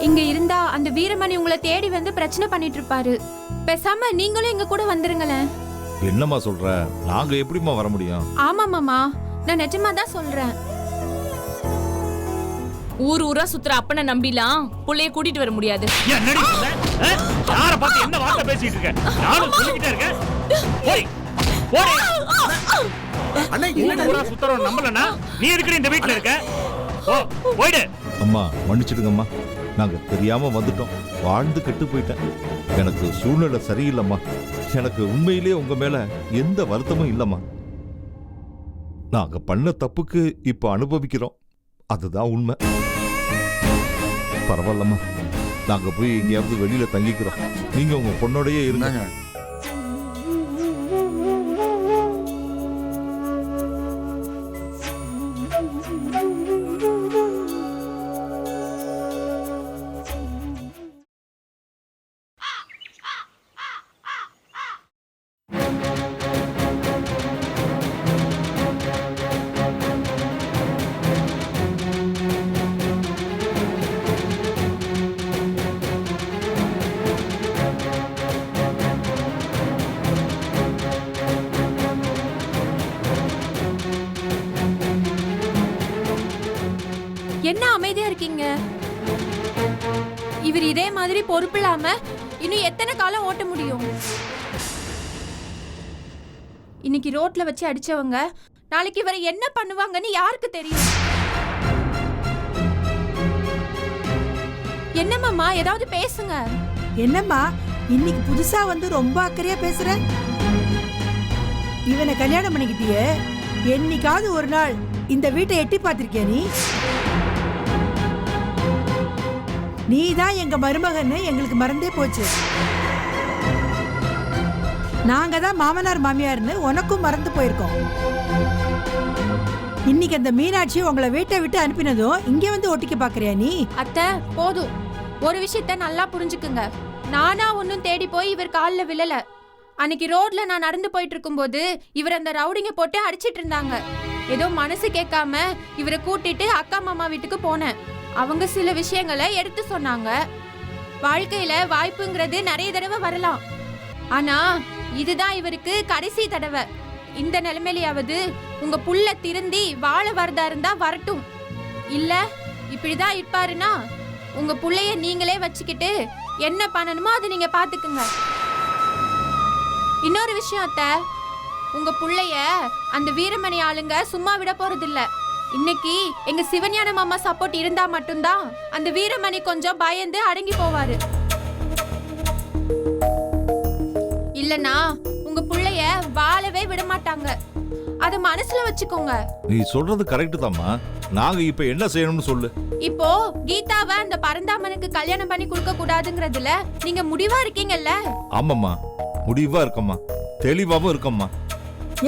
இங்க இருந்தா அந்த வீரமணி உங்களை தேடி வந்து பிரச்சனை பண்ணிட்டு இருப்பாரு. பேசாம நீங்களும் எங்க கூட வந்துருங்களேன். என்னம்மா சொல்ற? நாங்க எப்படிம்மா வர முடியும்? ஆமா மாமா, நான் நிஜமா தான் சொல்றேன். ஊர் ஊரா சுத்துற அப்பனை நம்பிலாம் புள்ளைய கூட்டிட்டு வர முடியாது. என்னடி சொல்ற? யார பார்த்து என்ன வார்த்தை பேசிட்டு இருக்க? நானும் சொல்லிக்கிட்டே இருக்கேன். போய் போடி. அண்ணா ஊர் ஊரா சுத்துறோம் நம்பலனா நீ எதுக்கு இந்த வீட்ல இருக்க? ஓ போய்டு. அம்மா மன்னிச்சிடுங்கம்மா, நாங்க தெரியாம வந்துட்டோம். வாழ்ந்து கெட்டு போயிட்டேன். எனக்கு சூழ்நிலை சரியில்லைம்மா. எனக்கு உண்மையிலேயே உங்க மேல எந்த வருத்தமும் இல்லம்மா. நாங்க பண்ண தப்புக்கு இப்ப அனுபவிக்கிறோம், அதுதான் உண்மை. பரவாயில்லம்மா, நாங்க போய் எங்கேயாவது வெளியில தங்கிக்கிறோம். நீங்க உங்க பொண்ணோடயே இருந்தாங்க. என்ன அமைதியா இருக்கீங்க? இவர் இதே மாதிரி பொறுப்பு இல்லாம இன்னும் எத்தனை காலம் ஓட்ட முடியும்? இன்னைக்கு ரோட்ல வச்சு அடிச்சவங்க நாளைக்கு இவரை என்ன பண்ணுவாங்கன்னு யாருக்கு தெரியும்? என்னம்மா ஏதாவது பேசுங்க. என்னம்மா இன்னைக்கு புதுசா வந்து ரொம்ப அக்கறையா பேசுற? இவனை கல்யாணம் பண்ணிக்கிட்டியே, என்னைக்காவது ஒரு நாள் இந்த வீட்டை எட்டி பார்த்திருக்கியா நீ? நீதான் எங்க மருமகன்னு எங்களுக்கு மறந்தே போச்சு. நாங்க தான் மாமனார் மாமியார்னு உனக்கும் மறந்து போயிருக்கோம். இன்னைக்கு அந்த மீனாட்சி உங்களை வீட்டை விட்டு அனுப்பினதும் இங்க வந்து ஒட்டிக்க பாக்குறியா நீ? அத்தை போதும், ஒரு விஷயத்த நல்லா புரிஞ்சுக்குங்க. நானா ஒன்னும் தேடி போய் இவர் காலில் விழல. அன்னைக்கு ரோட்ல நான் நடந்து போயிட்டு இருக்கும்போது இவர் அந்த ரவுடிங்க போட்டு அடிச்சிட்டு இருந்தாங்க. ஏதோ மனசு கேட்காம இவரை கூட்டிட்டு அக்கா மாமா வீட்டுக்கு போனேன். அவங்க சில விஷயங்களை எடுத்து சொன்னாங்க. வாழ்க்கையில வாய்ப்புங்கிறது நிறைய தடவை வரலாம், ஆனா இதுதான் இவருக்கு கடைசி தடவை. இந்த நிலைமையிலாவது உங்க புள்ள திருந்தி வாழ வரதா இருந்தா வரட்டும். இல்ல இப்படிதான் இருப்பாருன்னா உங்க புள்ளைய நீங்களே வச்சுக்கிட்டு என்ன பண்ணணுமோ அதை நீங்க பாத்துக்குங்க. இன்னொரு விஷயம் அத்தை, உங்க புள்ளைய அந்த வீரமணி ஆளுங்க சும்மா விட போறது இல்ல. இன்னைக்கு எங்க சிவஞான மாமா சப்போர்ட் இருந்தா மட்டும்தான் அந்த வீரமணி கொஞ்சம் பயந்து அடங்கி போவாரு. இல்லனா உங்க புள்ளைய வாழவே விட மாட்டாங்க. அத மனசுல வச்சுக்கோங்க. நீ சொல்றது கரெக்ட் தாம்மா. நாங்க இப்ப என்ன செய்யணும்னு சொல்லு. இப்போ கீதாவை அந்த பரந்தாமனுக்கு கல்யாணம் பண்ணி கொடுக்க கூடாதுங்கிறதுல நீங்க முடிவா இருக்கீங்கல்ல? ஆமாம்மா, முடிவா இருக்கம்மா, தெளிவாவும் இருக்கம்மா.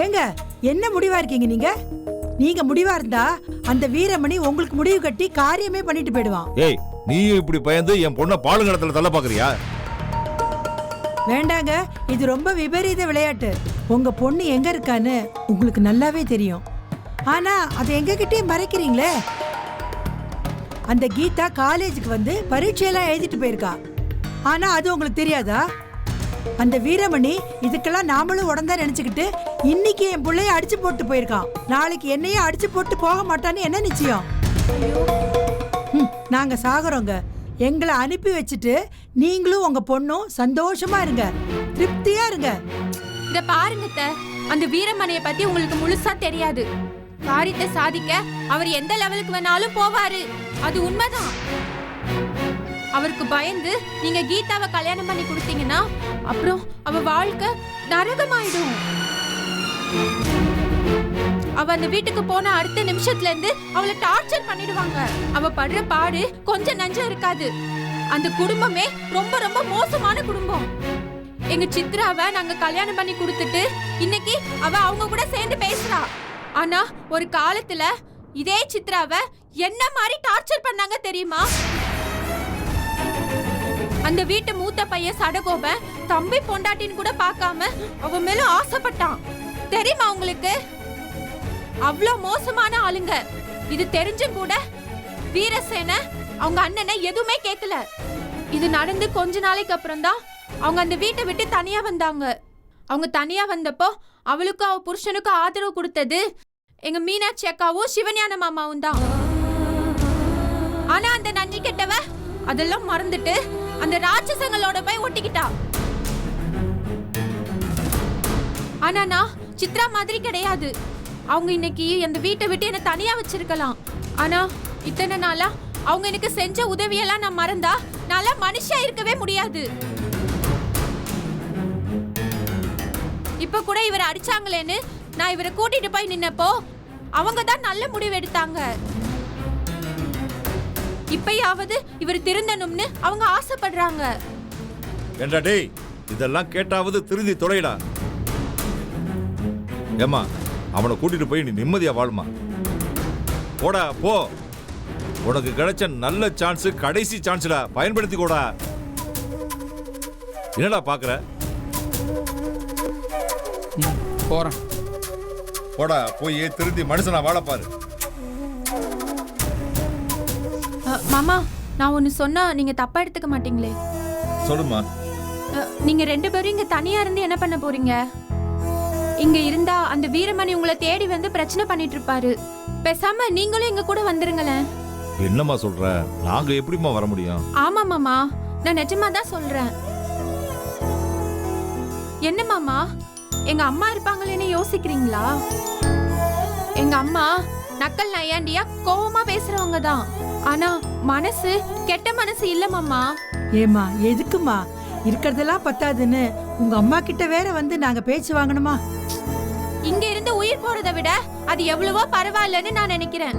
ஏங்க என்ன முடிவா இருக்கீங்க நீங்க? நீங்க முடிவா இருந்தா அந்த வீரமணி உங்களுக்கு முடிவு கட்டி காரியமே பண்ணிட்டு போயிடுவான். ஏய், நீயும் இப்படி பயந்து என் பொண்ண பாலுங்கடத்துல தள்ள பாக்குறியா? வேண்டாங்க, இது ரொம்ப விபரீத விளையாட்டு. உங்க பொண்ணு எங்க இருக்கான்னு உங்களுக்கு நல்லாவே தெரியும். ஆனா அதை எங்க கிட்டே மறைக்கிறீங்களே. அந்த கீதா காலேஜுக்கு வந்து பரீட்சையெல்லாம் எழுதிட்டு போயிருக்கா. ஆனா அது உங்களுக்கு தெரியாதா? அந்த வீரமணி இதுக்கெல்லாம் நாமளும் உடந்தா நினைச்சுக்கிட்டு இன்னைக்கு என் பிள்ளைய அடிச்சு போட்டு போயிருக்கான். நாளைக்கு என்னையே அடிச்சு போட்டு போக மாட்டான்னு என்ன நிச்சயம்? நாங்க சாகுறோங்க. எங்களை அனுப்பி வச்சுட்டு நீங்களும் உங்க பொண்ணும் சந்தோஷமா இருங்க, திருப்தியா இருங்க. இத பாருங்க அத்தை, அந்த வீரமணியை பத்தி உங்களுக்கு முழுசா தெரியாது. காரியத்தை சாதிக்க அவர் எந்த லெவலுக்கு வேணாலும் போவாரு, அது உண்மைதான். அவருக்கு பயந்து நீங்க கீதாவை கல்யாணம் பண்ணி கொடுத்தீங்கன்னா அப்புறம் அவ வாழ்க்கை நரகமாயிடும். அவ அந்த வீட்டுக்கு போன அடுத்த நிமிஷத்துல இருந்து அவளை டார்ச்சர் பண்ணிடுவாங்க. அவ படுற பாடு கொஞ்சம் நஞ்சம் இருக்காது. அந்த குடும்பமே ரொம்ப ரொம்ப மோசமான குடும்பம். எங்க சித்ராவை நாங்க கல்யாணம் பண்ணி கொடுத்துட்டு இன்னைக்கு அவ அவங்க கூட சேர்ந்து பேசுறா. ஆனா ஒரு காலத்துல இதே சித்ராவை என்ன மாதிரி டார்ச்சர் பண்ணாங்க தெரியுமா? அந்த வீட்டு மூத்த பையன் சடகோபன் தம்பி பொண்டாட்டின்னு கூட பார்க்காம அவ மேல ஆசைப்பட்டான் தெரியுமா உங்களுக்கு? அவ்வளவு மோசமான ஆளுங்க. இது தெரிஞ்சும் கூட வீரசேன அவங்க அண்ணனை எதுவுமே கேட்கல. இது நடந்து கொஞ்ச நாளைக்கு அப்புறம் தான் அவங்க அந்த வீட்டை விட்டு தனியா வந்தாங்க. அவங்க தனியா வந்தப்போ அவளுக்கும் அவ புருஷனுக்கும் ஆதரவு கொடுத்தது எங்க மீனாட்சி அக்காவும் சிவஞான மாமாவும் தான். ஆனா அந்த நன்றி கெட்டவ அதெல்லாம் மறந்துட்டு அந்த ராட்சசங்களோட போய் ஒட்டிக்கிட்டா. ஆனா நான் சித்ரா மாதிரி கிடையாது. அவங்க இன்னைக்கு அந்த வீட்டை விட்டு என்ன தனியா வச்சிருக்கலாம். ஆனா இத்தனை நாளா அவங்க எனக்கு செஞ்ச உதவியெல்லாம் நான் மறந்தா நல்லா மனுஷா இருக்கவே முடியாது. இப்ப கூட இவரை அடிச்சாங்களேன்னு நான் இவரை கூட்டிட்டு போய் நின்னப்போ அவங்க தான் நல்ல முடிவு எடுத்தாங்க. இப்பயாவது இவர் திருந்தணும்னு அவங்க ஆசைப்படுறாங்க. ஏண்டா டேய், இதெல்லாம் கேட்டாவது திருந்தி தொலைடா. ஏமா, அவனை கூட்டிட்டு போய் நீ நிம்மதியா வாழுமா. போடா போ, உனக்கு கிடைச்ச நல்ல சான்ஸ், கடைசி சான்ஸ்டா, பயன்படுத்திக்கோடா. என்னடா பாக்குற? போறேன். போடா, போய் திருந்தி மனுஷனா வாழ பாரு. மாமா, நான் ஒன்னு சொன்னா நீங்க தப்பா எடுத்துக்க மாட்டீங்களே? சொல்லுமா. நீங்க 2 பேரும் இங்க தனியா இருந்து என்ன பண்ண போறீங்க? இங்க இருந்தா அந்த வீரமணி உங்களை தேடி வந்து பிரச்சனை பண்ணிட்டு இருப்பாரு. பேசாம நீங்களும் எங்க கூட வந்துருங்களேன். என்னம்மா சொல்ற? நாங்க எப்படிம்மா வர முடியும்? ஆமா மாமா, நான் நிஜமா தான் சொல்றேன். என்ன மாமா, எங்க அம்மா இருப்பாங்களேன்னு யோசிக்கிறீங்களா? எங்க அம்மா நக்கல் நையாண்டியா கோவமா பேசுறவங்க தான். ஆனா மனசு கெட்ட மனசு இல்ல மாமா. ஏமா எதுக்குமா? இருக்கிறதெல்லாம் பத்தாதுன்னு உங்க அம்மா கிட்ட வேற வந்து நாங்க பேச்சு வாங்கணுமா? இங்க இருந்து உயிர் போறதை விட அது எவ்வளவோ பரவாயில்லன்னு நான் நினைக்கிறேன்.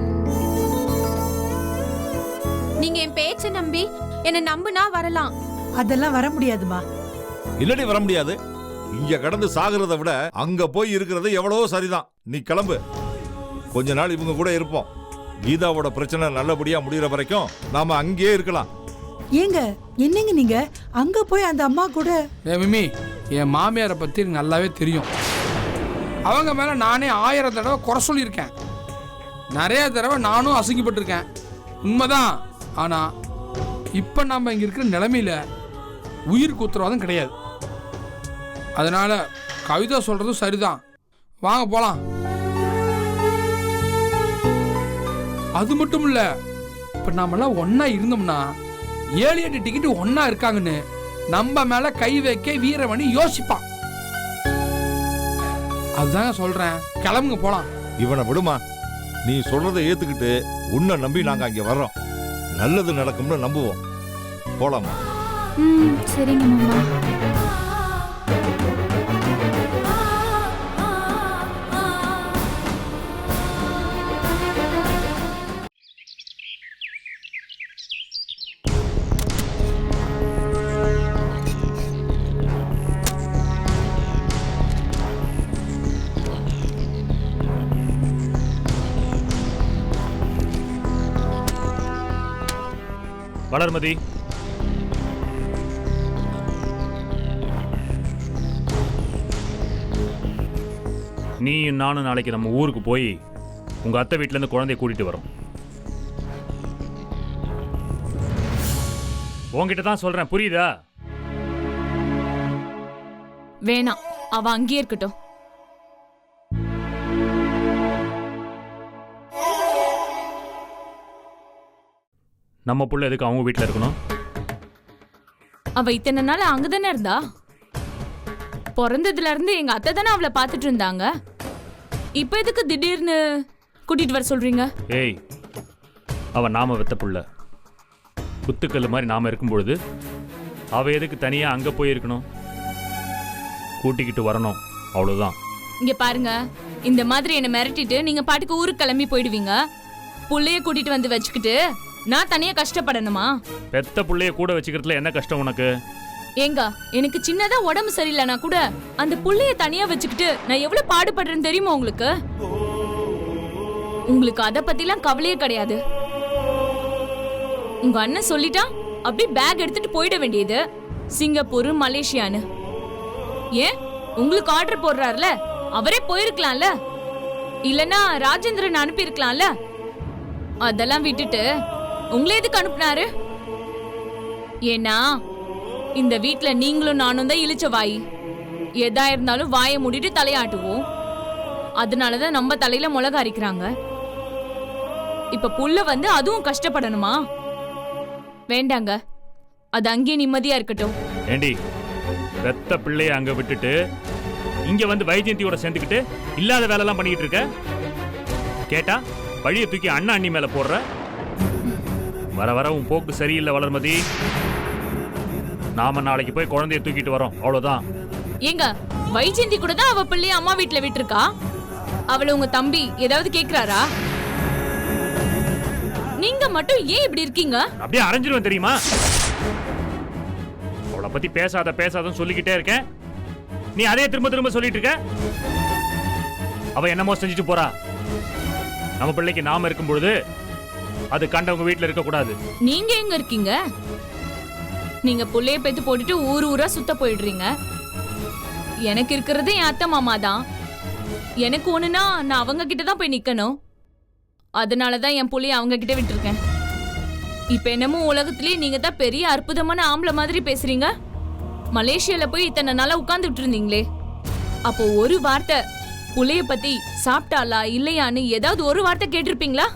நீங்க என் பேச்ச நம்பி என்ன நம்புனா வரலாம். அதெல்லாம் வர முடியாதுமா. இல்லடி வர முடியாது. இங்க கடந்து சாகுறத விட அங்க போய் இருக்கிறது எவ்வளவோ சரிதான். நீ கிளம்பு. கொஞ்ச நாள் இவங்க கூட இருப்போம். கீதாவோட பிரச்சனை நல்லபடியா முடிகிற வரைக்கும் நாம அங்கேயே இருக்கலாம். ஏங்க என்னங்க நீங்க அங்க போய் அந்த அம்மா கூட? மிமி, என் மாமியாரை பத்தி எனக்கு நல்லாவே தெரியும். அவங்க மேல நானே 1000 தடவை குறை சொல்லியிருக்கேன். நிறைய தடவை நானும் அசிங்கப்பட்டிருக்கேன், உண்மைதான். ஆனா இப்ப நம்ம இங்க இருக்கிற நிலைமையில உயிருக்கு உத்தரவாதம் கிடையாது. அதனால கவிதா சொல்றதும் சரிதான். வாங்க போலாம். அது மட்டும் இல்ல, இப்ப நாமெல்லாம் ஒன்னா இருந்தோம்னா 7-8 டிக்கெட் ஒன்னா இருக்காங்கன்னு நம்ம மேல கை வைக்க வீரமணி யோசிப்பான். அதுதாங்க சொல்றேன், கிளம்புங்க போலாம். இவனை விடுமா. நீ சொல்றதை ஏத்துக்கிட்டு உன்னை நம்பி நாங்க அங்க வர்றோம். நல்லது நடக்கும்னு நம்புவோம். போலாமா? சரிங்க மாமா. வளர்மதி, நீயும் நானும் நாளைக்கு நம்ம ஊருக்கு போய் உங்க அத்தை வீட்டுல இருந்து குழந்தைய கூட்டிட்டு வரோம். உன்கிட்ட தான் சொல்றேன், புரியுதா? வேணாம், அவ அங்கேயே இருக்கட்டும். நம்ம புள்ள எதுக்கு அவங்க வீட்டுல இருக்கணும்? அவ இத்தனை நாள் அங்கதானே இருந்தா. பிறந்ததுல இருந்து எங்க அத்தை தானே அவளை பார்த்துட்டு இருந்தாங்க. இப்ப எதுக்கு திடீர்னு கூட்டிட்டு வர சொல்றீங்க? ஏய், அவ நாம வெத்த புள்ள. குத்துக்கல் மாதிரி நாம இருக்கும் பொழுது அவ எதுக்கு தனியா அங்க போயிருக்கணும்? கூட்டிக்கிட்டு வரணும், அவ்வளவுதான். இங்க பாருங்க, இந்த மாதிரி என்ன மிரட்டிட்டு நீங்க பாட்டுக்கு ஊருக்கு கிளம்பி போயிடுவீங்க. புள்ளைய கூட்டிட்டு வந்து வச்சுக்கிட்டு நான் தனியா கஷ்டப்படணுமா? பெத்த புள்ளைய கூட வச்சுக்கிறதுல என்ன கஷ்டம் உனக்கு? ஏங்க, எனக்கு சின்னதா உடம்பு சரியில்லைனா கூட அந்த புள்ளைய தனியா வச்சுக்கிட்டு நான் எவ்வளவு பாடுபடுறேன்னு தெரியுமா உங்களுக்கு? உங்களுக்கு அத பத்திலாம் கவலையே கிடையாது. உங்க அண்ணன் சொல்லிட்டா அப்படியே பேக் எடுத்துட்டு போயிட வேண்டியது, சிங்கப்பூர் மலேசியான்னு. ஏன் உங்களுக்கு ஆர்டர் போடுறாருல, அவரே உங்களை எதுக்கு அனுப்புனாரு? ஏன்னா இந்த வீட்ல நீங்களும் நானும் தான் இழிச்ச வாய். எதா இருந்தாலும் வாயை மூடிட்டு தலையாட்டுவோம். அதனாலதான் நம்ம தலையில மிளகா அரைக்கிறாங்க. இப்ப புள்ள வந்து அதுவும் கஷ்டப்படணுமா? வேண்டாங்க, அது அங்கேயே நிம்மதியா இருக்கட்டும். ஏண்டி பெத்த பிள்ளைய அங்க விட்டுட்டு இங்க வந்து வைஜெயந்தியோட சேர்ந்துக்கிட்டு இல்லாத வேலைலாம் பண்ணிக்கிட்டு இருக்க? கேட்டா பழிய தூக்கி அண்ணா அண்ணி மேல போடுற. வர வர உன் போக்கு சரியில்லை வளர்மதி. நாம நாளைக்கு போய் குழந்தைய தூக்கிட்டு வரோம், அவ்வளவுதான். ஏங்க, வைஜெயந்தி கூட தான் அவ பிள்ளைய அம்மா வீட்டுல விட்டுருக்கா. அவளை உங்க தம்பி ஏதாவது கேக்குறாரா? நீங்க மட்டும் ஏன் இப்படி இருக்கீங்க? அப்படியே அரைஞ்சிருவேன் தெரியுமா? அவளை பத்தி பேசாதன்னு சொல்லிக்கிட்டே இருக்கேன், நீ அதே திரும்ப திரும்ப சொல்லிட்டு இருக்க. அவ என்னமோ செஞ்சுட்டு போறா. நம்ம பிள்ளைக்கு நாம இருக்கும் பொழுது அது கண்டவங்க வீட்டுல இருக்க கூடாது. நீங்க எங்க இருக்கீங்க? நீங்க புள்ளைய பெத்து போட்டுட்டு ஊர் ஊரா சுத்த போயிடுறீங்க. எனக்கு இருக்கிறது என் அத்தை மாமா தான். எனக்கு ஒண்ணுனா நான் அவங்க கிட்ட தான் போய் நிக்கணும். அதனாலதான் என் புள்ளைய அவங்க கிட்ட விட்டுருக்கேன். இப்ப என்னமோ உலகத்திலேயே நீங்க தான் பெரிய அற்புதமான ஆம்பளை மாதிரி பேசுறீங்க. மலேசியால போய் இத்தனை நாளா உட்கார்ந்துட்டு இருந்தீங்களே, அப்போ ஒரு வார்த்தை புள்ளைய பத்தி சாப்பிட்டாளா இல்லையான்னு ஏதாவது ஒரு வார்த்தை கேட்டிருப்பீங்களா?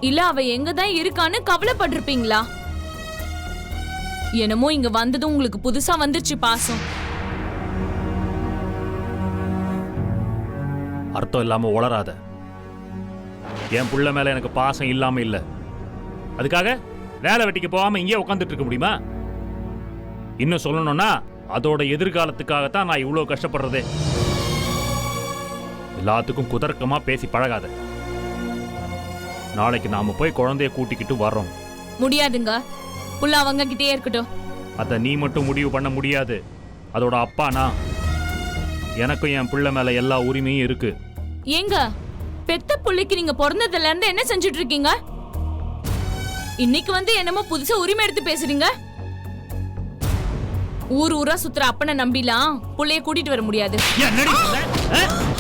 இல்ல அவ எங்க தான் இருக்கான்னு கவலைப்பட்டிருப்பீங்களா? என்னமோ இங்க வந்ததும் உங்களுக்கு புதுசா வந்துருச்சு பாசம். அர்த்தம் இல்லாம உளராத. என் புள்ள மேல எனக்கு பாசம் இல்லாம இல்ல. அதுக்காக வேலை வெட்டிக்கு போகாம இங்கே உட்காந்துட்டு இருக்க முடியுமா? இன்னும் சொல்லணும்னா அதோட எதிர்காலத்துக்காகத்தான் நான் இவ்வளவு கஷ்டப்படுறதே. எல்லாத்துக்கும் குதர்க்கமா பேசி பழகாத. நாளைக்கு நாம போய் குழந்தைய கூட்டிக்கிட்டு வர்றோம். முடியாதுங்க, புள்ள அவங்க கிட்டே இருக்கட்டும். அத நீ மட்டும் முடிவு பண்ண முடியாது. அதோட அப்பா நான். எனக்கும் என் பிள்ளை மேல எல்லா உரிமையும் இருக்கு. ஏங்க, பெத்த புள்ளைக்கு நீங்க பிறந்ததுல இருந்து என்ன செஞ்சுட்டு இருக்கீங்க? இன்னைக்கு வந்து என்னமோ புதுசா உரிமை எடுத்து பேசுறீங்க. ஊர் ஊரா சுத்துற அப்பனை நம்பிலாம் புள்ளைய கூட்டிட்டு வர முடியாது. என்னடி சொல்ற?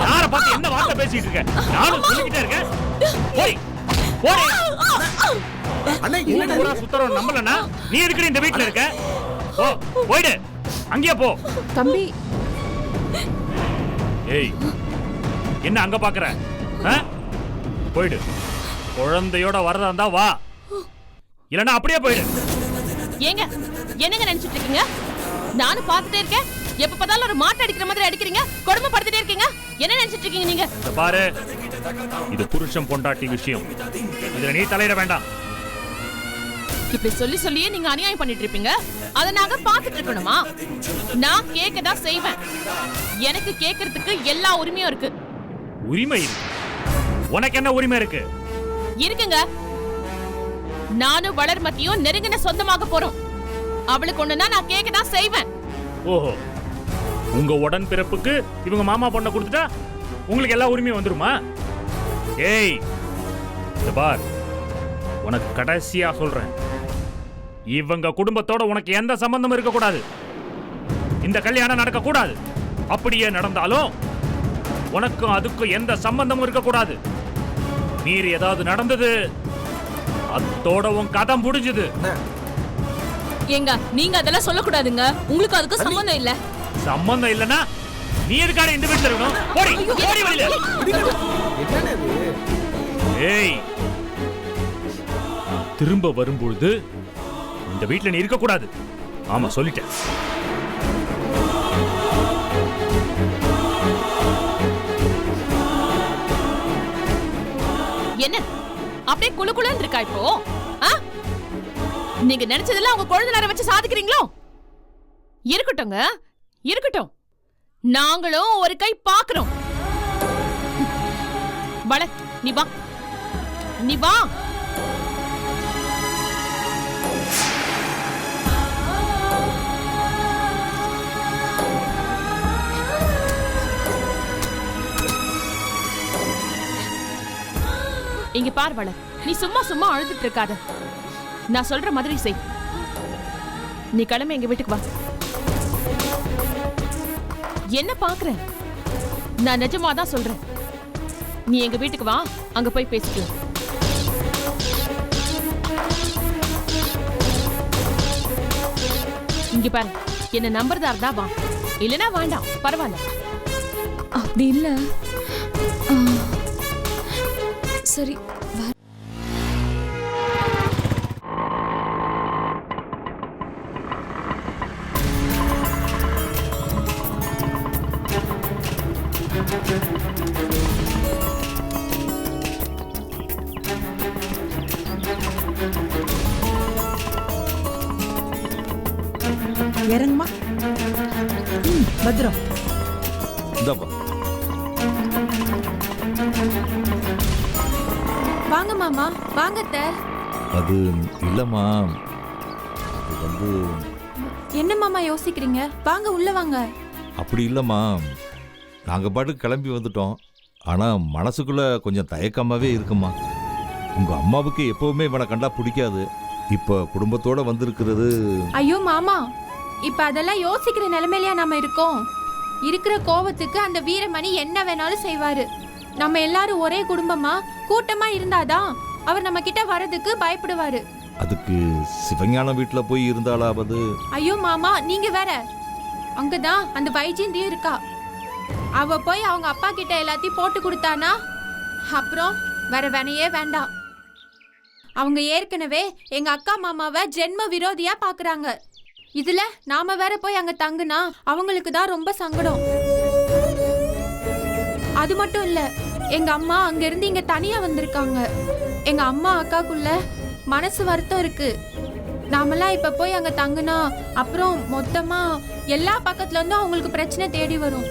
யார பார்த்து என்ன வார்த்தை பேசிட்டு இருக்க? நானும் சொல்லிக்கிட்டே இருக்கேன். போய் போடி. அண்ணே ஊர் ஊரா சுத்துறோம் நம்பலனா நீ எதுக்கு இந்த வீட்ல இருக்க? ஓ போய்டு, அங்கேயே போ. தம்பி, ஏய், என்ன அங்க பாக்குற? போயிடு. குழந்தையோட வரதா இருந்தா வா, இல்லனா அப்படியே போயிடு. ஏங்க, என்னங்க நினைச்சிட்டு இருக்கீங்க? நானும் பார்த்துட்டே இருக்கேன். எப்ப பார்த்தாலும் ஒரு மாட்டை அடிக்கிற மாதிரி அடிக்கிறீங்க, கொடுமைப்படுத்திட்டே இருக்கீங்க. என்ன நினைச்சிட்டு இருக்கீங்க நீங்க? பாரு, இது புருஷன் பொண்டாட்டி விஷயம். இதுல நீ தலையிட வேண்டாம். இப்படி சொல்லி சொல்லியே நீங்க அநியாயம் பண்ணிட்டு இருப்பீங்க. அதை நாங்க பார்த்துட்டு இருக்கணுமா? நான் கேட்கதான் செய்வேன். எனக்கு கேட்கறதுக்கு எல்லா உரிமையும் இருக்கு. உரிமை இருக்கு? உனக்கு என்ன உரிமை இருக்கு? இருக்குங்க. நானும் வளர்மதியும் நெருங்கின சொந்தமாக போறோம். அவளுக்கு ஒண்ணுனா நான் கேட்கதான் செய்வேன். ஓஹோ, உங்க உடன் பிறப்புக்கு இவங்க மாமா பொண்ணை கொடுத்துட்டா உங்களுக்கு எல்லா உரிமையும் வந்துருமா? ஏய், இந்த பார், உனக்கு கடைசியா சொல்றேன், இவங்க குடும்பத்தோட உனக்கு எந்த சம்பந்தமும் இருக்க கூடாது. இந்த கல்யாணம் நடக்க கூடாது. அப்படியே நடந்தாலும் உனக்கும் அதுக்கும் எந்த சம்பந்தமும் இருக்க கூடாது. மீறி ஏதாவது நடந்தது, அதோட உன் கதை முடிஞ்சது. ஏங்க, நீங்க அதெல்லாம் சொல்லக்கூடாதுங்க. உங்களுக்கு அதுக்கு சம்பந்தம் இல்ல. சம்பந்தம் இல்லனா நீ எதுக்காக இந்த வீட்ல இருக்கணும்? போடி, போடி வெளியில. என்னண்ணே இது? ஏய், திரும்ப வரும்பொழுது இந்த வீட்ல நீ இருக்க கூடாது. ஆமா, சொல்லிட்டேன். என்ன அப்படியே குளுகுளுன்னு இருக்கா இப்போ? நீங்க நினைச்சதெல்லாம் உங்க குழந்தையார வச்சு சாதிக்கிறீங்களோ? இருக்கட்டும்ங்க, இருக்கட்டும். நாங்களும் ஒரு கை பாக்குறோம். வள, நீ வா, நீ வா. இங்க பார் வள, நீ சும்மா சும்மா அழுதுட்டு இருக்காத. நான் சொல்ற மாதிரி செய். நீ கிளம்பி எங்க வீட்டுக்கு வா. என்ன பாக்குற? நான் நிஜமா தான் சொல்றேன். நீ எங்க வீட்டுக்கு வா, அங்க போய் பேசிக்கலாம். இங்க பாரு, என்ன நம்புறதா இருந்தா வா, இல்லனா வேண்டாம், பரவாயில்ல. அப்படி இல்ல. ஆ, சரி வா. இறங்குமா. பத்திரம். இந்தாப்பா. வாங்க மாமா, வாங்க அத்தை. அது இல்லைம்மா, அது வந்து என்ன மாமா யோசிக்கிறீங்க? வாங்க உள்ள வாங்க. அப்படி இல்லைம்மா, நாங்கள் பாட்டுக்கு கிளம்பி வந்துட்டோம். ஆனால் மனசுக்குள்ளே கொஞ்சம் தயக்கமாகவே இருக்குமா. உங்கள் அம்மாவுக்கு எப்போவுமே இவனை கண்டா பிடிக்காது. இப்போ குடும்பத்தோடு வந்திருக்கிறது. ஐயோ மாமா, இப்ப அதெல்லாம் யோசிக்கிற நிலைமையிலயா நாம இருக்கோம்? இருக்கிற கோவத்துக்கு அந்த வீரமணி என்ன வேணாலும் செய்வாரு. நம்ம எல்லாரும் ஒரே குடும்பமா கூட்டமா இருந்தாதான் அவர் நம்ம கிட்ட வர்றதுக்கு பயப்படுவாரு. அதுக்கு சிவஞானம் வீட்டில் போய் இருந்தாலாவது. ஐயோ மாமா, நீங்க வேற. அங்கதான் அந்த வைஜெயந்தியும் இருக்கா. அவ போய் அவங்க அப்பா கிட்ட எல்லாத்தையும் போட்டு கொடுத்தானா அப்புறம் வேற வேணையே வேண்டாம். அவங்க ஏற்கனவே எங்க அக்கா மாமாவை ஜென்ம விரோதியா பாக்குறாங்க. இதுல நாம வேற போய் அங்க தங்குனா அவங்களுக்கு தான் ரொம்ப சங்கடம். அது மட்டும் இல்ல, எங்க அம்மா அங்க இருந்து இங்க தனியா வந்திருக்காங்க. எங்க அம்மா அக்காக்குள்ள மனசு வருத்தம் இருக்கு. நாமெல்லாம் இப்ப போய் அங்க தங்குனா அப்புறம் மொத்தமா எல்லா பக்கத்துல இருந்தும் அவங்களுக்கு பிரச்சனை தேடி வரும்.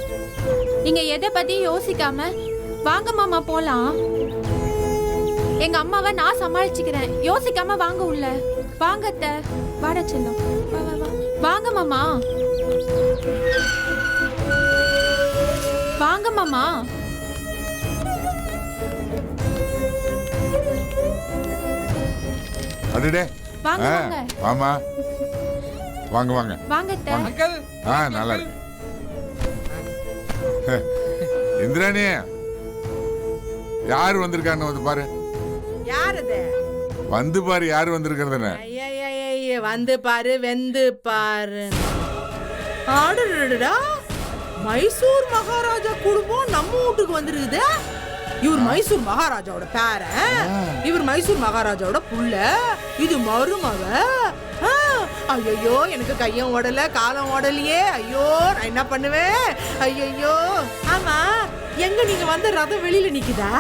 நீங்க எதை பத்தி யோசிக்காம வாங்க மாமா போலாம். எங்க அம்மாவை நான் சமாளிச்சுக்கிறேன். யோசிக்காம வாங்க உள்ள. வாங்க அத்தை. வாடா செல்லம். வா வா வா. வாங்க மாமா. வாங்க மாமா. அடடே. வாங்க வாங்க. ஆமா, வாங்க வாங்க வாங்க அத்தை. அங்கிள். நல்லா இருக்கு. இந்திராணி, யாரு வந்திருக்கான்னு வந்து பாரு. யாரது? வந்து பாரு யாரு வந்திருக்கிறதுன்னு. வந்து பாரு, வெந்து பாரு. ஆடுடா, மைசூர் மகாராஜா குடும்பம் நம்ம வீட்டுக்கு வந்திருக்குது. இவர் மைசூர் மகாராஜாவோட பேரன், இவர் மைசூர் மகாராஜாவோட புள்ள, இது மருமவ. ஐயோ, எனக்கு கையும் ஓடல காலம் ஓடலையே. ஐயோ, நான் என்ன பண்ணுவேன்? ஐயோ. ஆமா, எங்க நீங்க வந்த ரதம் வெளியில நிக்குதா?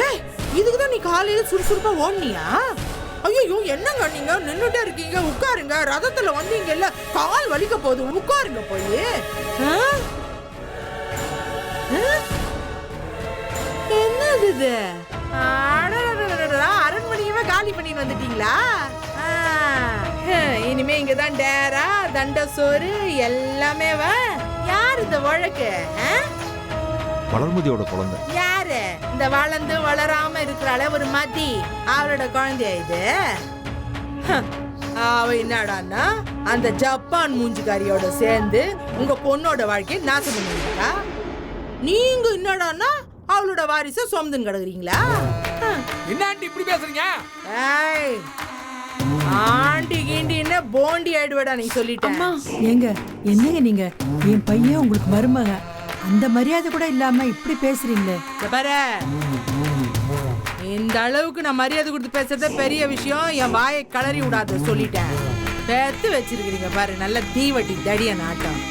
ஏய், இதுக்குதான் நீ காலையில சுறுசுறுப்பா ஓடுனியா? ஐயோ, என்னங்க நீங்க நின்னுட்டே இருக்கீங்க? உட்காருங்க. ரதத்துல வந்தீங்கல்ல, கால் வலிக்க போகுது, உட்காருங்க போய். என்னது இது? அரண்மனையவே காலி பண்ணிட்டு வந்துட்டீங்களா? இனிமே இங்கதான் டேரா, தண்ட சோறு எல்லாமே. யார் இந்த வழக்கு? வளர்மதியோட குழந்தை. யாரு இந்த வளர்ந்து வளராம இருக்கிறாள ஒரு மதி, அவளோட குழந்தையா இது? அவ என்னடான்னா அந்த ஜப்பான் மூஞ்சிக்காரியோட சேர்ந்து உங்க பொண்ணோட வாழ்க்கையை நாசம் பண்ணிருக்கா. நீங்க என்னடான்னா அவளோட வாரிசை சொந்தம் கிடக்குறீங்களா? என்ன இப்படி பேசுறீங்க? ஏய், ஆண்டி கீண்டின்னு போண்டி ஆயிடுவடா நீ சொல்லிட்டேன். ஏங்க, என்னங்க நீங்க? என் பையன் உங்களுக்கு மருமக, அந்த மரியாதை கூட இல்லாம இப்படி பேசுறீங்களே. பாரு, இந்த அளவுக்கு நான் மரியாதை கொடுத்து பேசுறத பெரிய விஷயம். என் வாயை கலறி விடாத சொல்லிட்டேன். பேத்து வச்சிருக்கிறீங்க பாரு, நல்ல தீவட்டி தடிய நாட்டம்.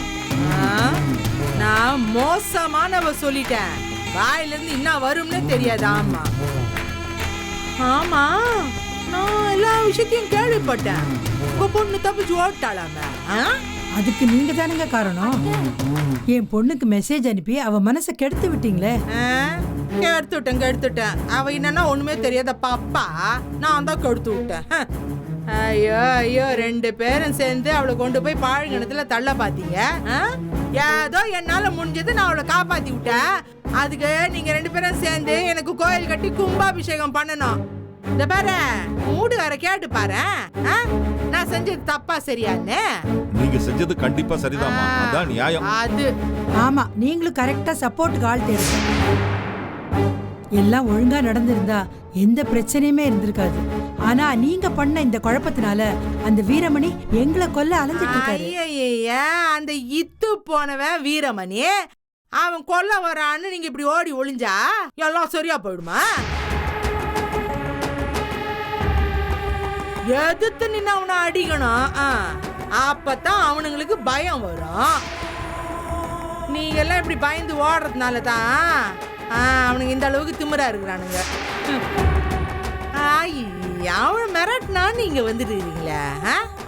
நான் மோசமானவ சொல்லிட்டேன். வாயில இருந்து என்ன வரும்னே தெரியாது. ஆமா ஆமா, நான் எல்லா விஷயத்தையும் கேள்விப்பட்டேன். உங்க பொண்ணு தப்பிச்சு ஓட்டாளாம. அதுக்கு நீங்க தானுங்க காரணம். என் பொண்ணுக்கு மெசேஜ் அனுப்பி அவ மனசை கெடுத்து விட்டீங்களே. கெடுத்துட்டேன். அவ என்னன்னா ஒண்ணுமே தெரியாத பாப்பா, நான் தான் கெடுத்து விட்டேன். ஐயோ ஐயோ, 2 பேரும் சேர்ந்து அவளை கொண்டு போய் பாழுங்கணத்துல தள்ள பாத்தீங்க. ஏதோ என்னால முடிஞ்சது நான் அவளை காப்பாத்தி விட்டேன். அதுக்கு நீங்க 2 பேரும் சேர்ந்து எனக்கு கோயில் கட்டி கும்பாபிஷேகம் பண்ணணும். இந்த பாரு, மூடுகார கேட்டு பாரு, நான் செஞ்சது தப்பா சரியான்னு. நீங்க செஞ்சது கண்டிப்பா சரிதான். அதான் நியாயம். அது ஆமா, நீங்களும் கரெக்டா சப்போர்ட்டுக்கு ஆள் தேடுங்க. எல்லாம் ஒழுங்கா நடந்திருந்தா எந்த பிரச்சனையுமே இருந்திருக்காது. ஆனா நீங்க பண்ண இந்த குழப்பத்தினால அந்த வீரமணி எங்களை கொல்ல அலைஞ்சிட்டு இருக்காரு. ஐயய்யா, அந்த இத்து போனவன் வீரமணி அவன் கொல்ல வரான்னு நீங்க இப்படி ஓடி ஒளிஞ்சா எல்லாம் சரியா போயிடுமா? எதிர்த்து நின்று அவனை அடிக்கணும். அப்பதான் அவனுங்களுக்கு பயம் வரும். நீங்க எல்லாம் இப்படி பயந்து ஓடுறதுனால தான் அவனுங்க இந்த அளவுக்கு திமிரா இருக்கிறானுங்க. அவன் மிரட்டினா நீங்க வந்துட்டு இருக்கீங்களா?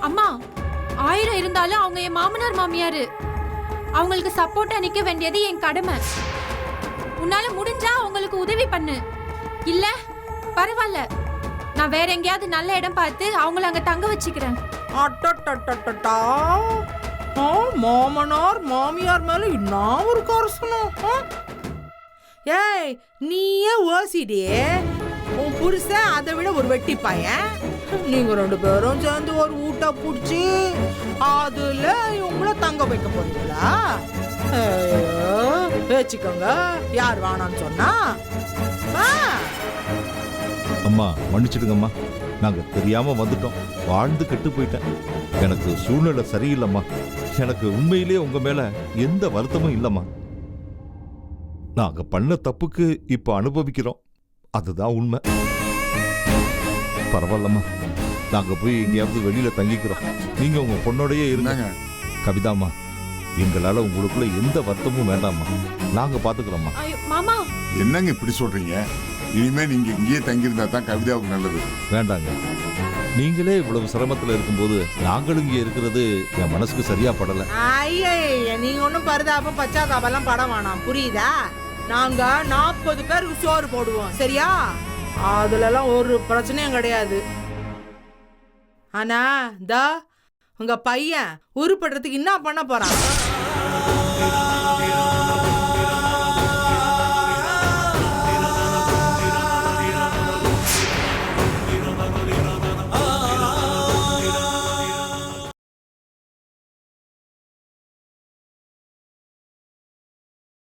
அம்மா 1000 இருந்தாலும் அவங்க என் மாமனார் மாமியாரு. அவங்களுக்கு சப்போர்ட்டா நிக்க வேண்டியது என் கடமை. உன்னால முடிஞ்சா அவங்களுக்கு உதவி பண்ணு. இல்ல பரவாயில்ல, நான் வேற எங்கேயாவது நல்ல இடம் பார்த்து அவங்கள அங்க தங்க வச்சுக்கிறேன். மாமனார் மாமியார் மேல இன்னும் ஒரு கரசனம். ஏய், நீயே ஓசிடி, உன் புருஷன் அதை விட ஒரு வெட்டி பையன். நீங்க 2 பேரும் சேர்ந்து ஒரு ஊட்ட புடிச்சு அதுல இவங்கள தங்க வைக்க போறீங்களா? வச்சுக்கோங்க, யார் வேணான்னு சொன்னா? அம்மா மன்னிச்சிடுங்கம்மா, நாங்க தெரியாம வந்துட்டோம். வாழ்ந்து கெட்டு போயிட்டேன். எனக்கு சூழ்நிலை சரியில்லைம்மா. எனக்கு உண்மையிலேயே உங்க மேல எந்த வருத்தமும் இல்லைம்மா. நாங்க பண்ண தப்புக்கு இப்ப அனுபவிக்கிறோம், அதுதான் உண்மை. பரவாயில்லம்மா, நாங்க போய் எங்கேயாவது வெளியில தங்கிக்கிறோம். நீங்க உங்க பொண்ணோடயே இருந்தாங்க. கவிதாம்மா, எங்களால உங்களுக்குள்ள எந்த வருத்தமும் வேண்டாம்மா, நாங்க பாத்துக்கிறோம்மா. மாமா என்னங்க இப்படி சொல்றீங்க? இனிமே நீங்க இங்கேயே தங்கியிருந்தா தான் கவிதாவுக்கு நல்லது. வேண்டாங்க, நீங்களே இவ்வளவு சிரமத்துல இருக்கும்போது நாங்களும் இங்கே இருக்கிறது என் மனசுக்கு சரியா படல. ஐயா, நீங்க ஒன்னும் பரிதாபம் பச்சாதாபம் எல்லாம் பட வேணாம், புரியுதா? நாங்க 40 பேருக்கு சோறு போடுவோம், சரியா? அதுல எல்லாம் ஒரு பிரச்சனையும் கிடையாது. ஆனா உங்க பையன் உருப்படுறதுக்கு என்ன பண்ண போறான்?